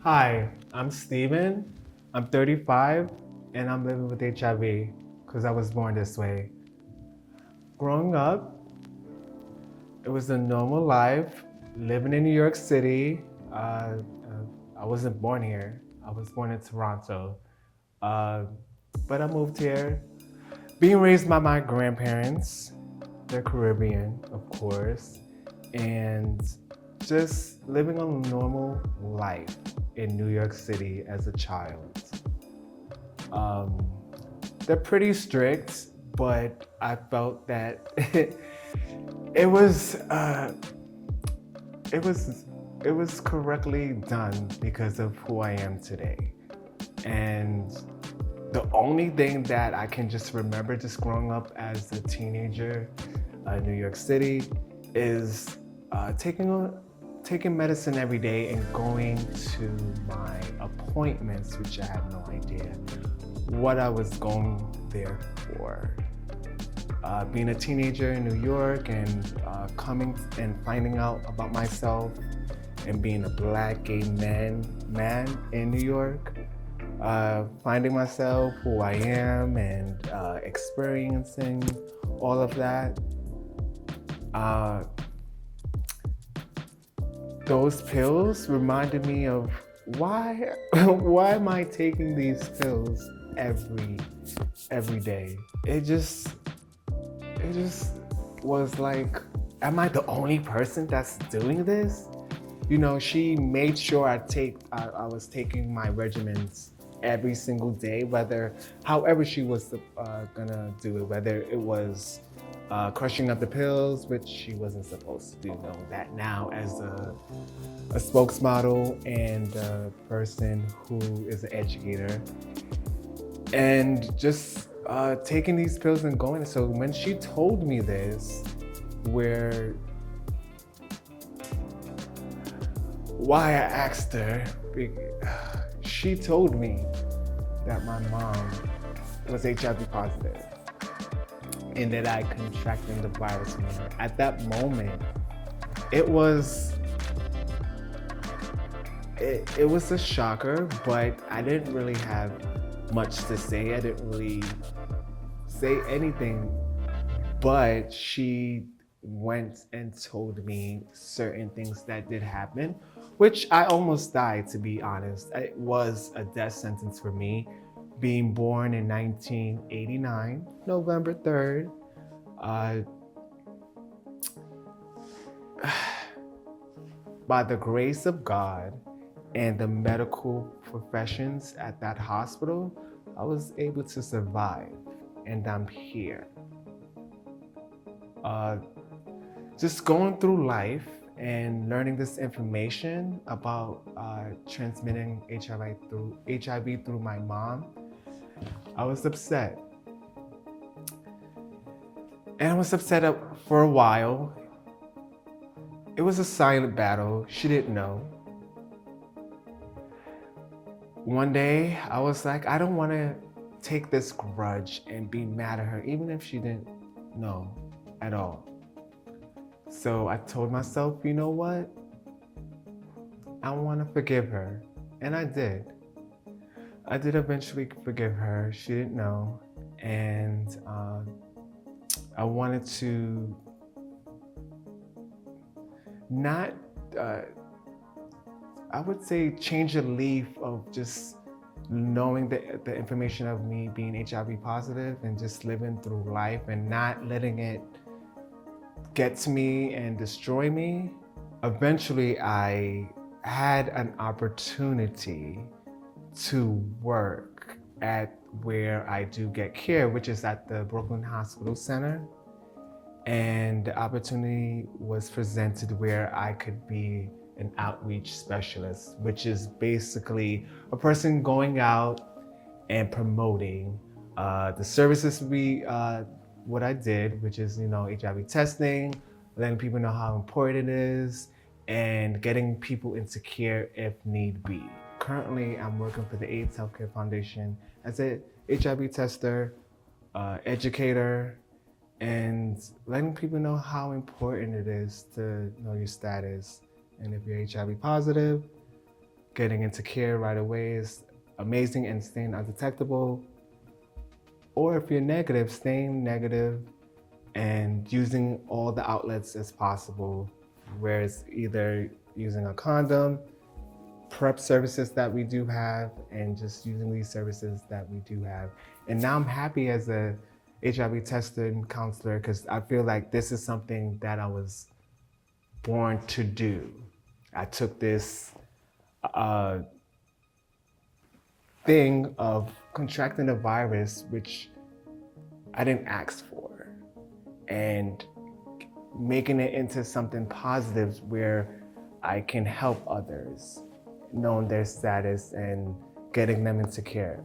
Hi, I'm Steven. I'm 35 and I'm living with HIV because I was born this way. Growing up, it was a normal life, living in New York City. I wasn't born here, I was born in Toronto. Uh, but I moved here, being raised by my grandparents. They're Caribbean, of course, and just living a normal life in New York City as a child. Um, they're pretty strict, but I felt that it was uh, it was it was correctly done because of who I am today. And the only thing that I can just remember just growing up as a teenager in New York City is taking medicine every day and going to my appointments, which I had no idea what I was going there for. Being a teenager in New York and coming and finding out about myself and being a black gay man in New York, finding myself, who I am, and experiencing all of that. Uh, those pills reminded me of why why am I taking these pills every day? It just was like, am I the only person that's doing this? You know, she made sure I was taking my regimens every single day, whether however she was gonna do it, whether it was crushing up the pills, which she wasn't supposed to do. Know that now as a spokesmodel and a person who is an educator, and just taking these pills and going. So when she told me this, where why I asked her, she told me that my mom was HIV positive and that I contracted the virus from her. At that moment, it was it was a shocker, but I didn't really have much to say. I didn't really say anything, but she went and told me certain things that did happen, which I almost died, to be honest. It was a death sentence for me, being born in 1989, November 3rd. Uh, by the grace of God and the medical professions at that hospital, I was able to survive, and I'm here. Uh, just going through life and learning this information about transmitting HIV through my mom, I was upset. And I was upset for a while. It was a silent battle. She didn't know. One day, I was like, I don't want to take this grudge and be mad at her, even if she didn't know at all. So I told myself, you know what? I want to forgive her. And I did. I did eventually forgive her. She didn't know. And I wanted to not, I would say, change a leaf of just knowing the information of me being HIV positive and just living through life and not letting it get to me and destroy me. Eventually, I had an opportunity to work at where I do get care, which is at the Brooklyn Hospital Center. And the opportunity was presented where I could be an outreach specialist, which is basically a person going out and promoting the services what I did, which is, HIV testing, letting people know how important it is, and getting people into care if need be. Currently, I'm working for the AIDS Healthcare Foundation as a HIV tester, educator, and letting people know how important it is to know your status. And if you're HIV positive, getting into care right away is amazing and staying undetectable. Or if you're negative, staying negative and using all the outlets as possible, where it's either using a condom, PrEP services that we do have, and just using these services that we do have. And now I'm happy as a HIV testing counselor because I feel like this is something that I was born to do. I took this thing of contracting a virus, which I didn't ask for, and making it into something positive where I can help others, knowing their status and getting them into care.